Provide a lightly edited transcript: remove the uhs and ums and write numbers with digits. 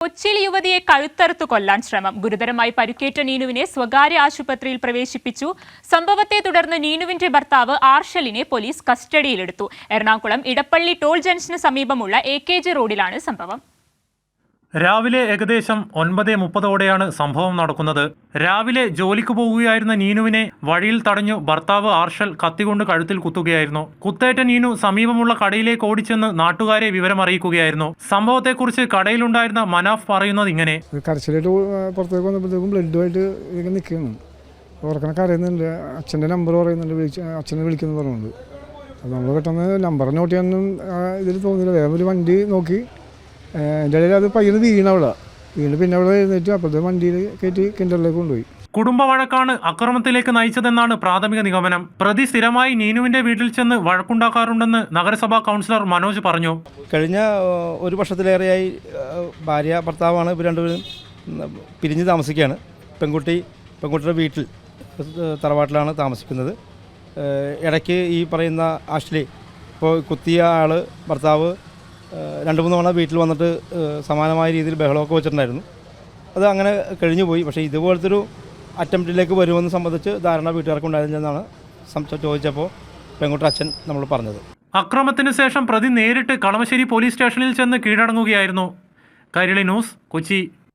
കൊച്ചിയിൽ യുവതിയെ കഴുത്തറുത്തു കൊല്ലാൻ ശ്രമം. ഗുരുതരമായി പരിക്കേറ്റ നീനുവിനെ സ്വകാര്യ ആശുപത്രിയിൽ പ്രവേശിപ്പിച്ചു. സംഭവത്തെ തുടർന്ന് നീനുവിന്റെ ഭർത്താവ് ആർഷലിനെ പോലീസ് കസ്റ്റഡിയിലെടുത്തു. എറണാകുളം ഇടപ്പള്ളി ടോൾ ജംഗ്ഷന് സമീപമുള്ള AKG റോഡിലാണ് സംഭവം. രാവിലെ ഏകദേശം 9:30ഓടെയാണ് സംഭവം നടക്കുന്നത്. രാവിലെ ജോലിക്ക് പോകുകയായിരുന്ന നീനുവിനെ വഴിയിൽ തടഞ്ഞു ഭർത്താവ് ആർഷൽ കത്തികൊണ്ട് കഴുത്തിൽ കുത്തുകയായിരുന്നു. കുത്തേറ്റ നീനു സമീപമുള്ള കടയിലേക്ക് ഓടിച്ചെന്ന് നാട്ടുകാരെ വിവരമറിയിക്കുകയായിരുന്നു. സംഭവത്തെക്കുറിച്ച് കടയിലുണ്ടായിരുന്ന മനാഫ് പറയുന്നത് ഇങ്ങനെ: കരച്ചിലായിട്ട് പുറത്തേക്ക് വന്നപ്പോഴത്തേക്കും ബ്ലഡുമായിട്ട് ഇങ്ങനെ നിൽക്കുന്നു. ഉറക്കണ കരയുന്നുണ്ട്. അച്ഛൻ്റെ നമ്പർ പറയുന്നുണ്ട്, അച്ഛനെ വിളിക്കുന്നു പറഞ്ഞുകൊണ്ട്. അപ്പോൾ നമ്മൾ പെട്ടെന്ന് നമ്പർ നോട്ട് ചെയ്യാനൊന്നും ഇതിൽ തോന്നിയില്ല. വേറെ ഒരു വണ്ടി നോക്കി എൻ്റെ ഇടയിൽ അത് പയ്യന് വീണവിടെ പിന്നെ അവിടെ എഴുന്നേറ്റ് അപ്പോഴത്തെ വണ്ടിയിൽ കയറ്റി കിണറിലേക്ക് കൊണ്ടുപോയി. കുടുംബ വഴക്കാണ് അക്രമത്തിലേക്ക് നയിച്ചതെന്നാണ് പ്രാഥമിക നിഗമനം. പ്രതി സ്ഥിരമായി നീനുവിന്റെ വീട്ടിൽ ചെന്ന് വഴക്കുണ്ടാക്കാറുണ്ടെന്ന് നഗരസഭാ കൗൺസിലർ മനോജ് പറഞ്ഞു. കഴിഞ്ഞ ഒരു വർഷത്തിലേറെയായി ഭാര്യ ഭർത്താവാണ്. ഇവർ രണ്ടുപേരും പിരിഞ്ഞ് താമസിക്കുകയാണ്. പെൺകുട്ടിയുടെ വീട്ടിൽ തറവാട്ടിലാണ് താമസിക്കുന്നത്. ഇടയ്ക്ക് ഈ പറയുന്ന ആഷ്ലി ഇപ്പോൾ കുത്തിയ ആൾ ഭർത്താവ് 2-3 തവണ വീട്ടിൽ വന്നിട്ട് സമാനമായ രീതിയിൽ ബഹളമൊക്കെ വെച്ചിട്ടുണ്ടായിരുന്നു. അത് അങ്ങനെ കഴിഞ്ഞു പോയി. പക്ഷേ ഇതുപോലത്തെ ഒരു അറ്റംപ്റ്റിലേക്ക് വരുമെന്ന് സംബന്ധിച്ച് ധാരണ വീട്ടുകാർക്ക് ഉണ്ടായിരുന്നെന്നാണ് ചോദിച്ചപ്പോൾ പെൺകുട്ടി അച്ഛൻ നമ്മൾ പറഞ്ഞത്. അക്രമത്തിന് ശേഷം പ്രതി നേരിട്ട് കളമശ്ശേരി പോലീസ് സ്റ്റേഷനിൽ ചെന്ന് കീഴടങ്ങുകയായിരുന്നു. കൈരളി ന്യൂസ്, കൊച്ചി.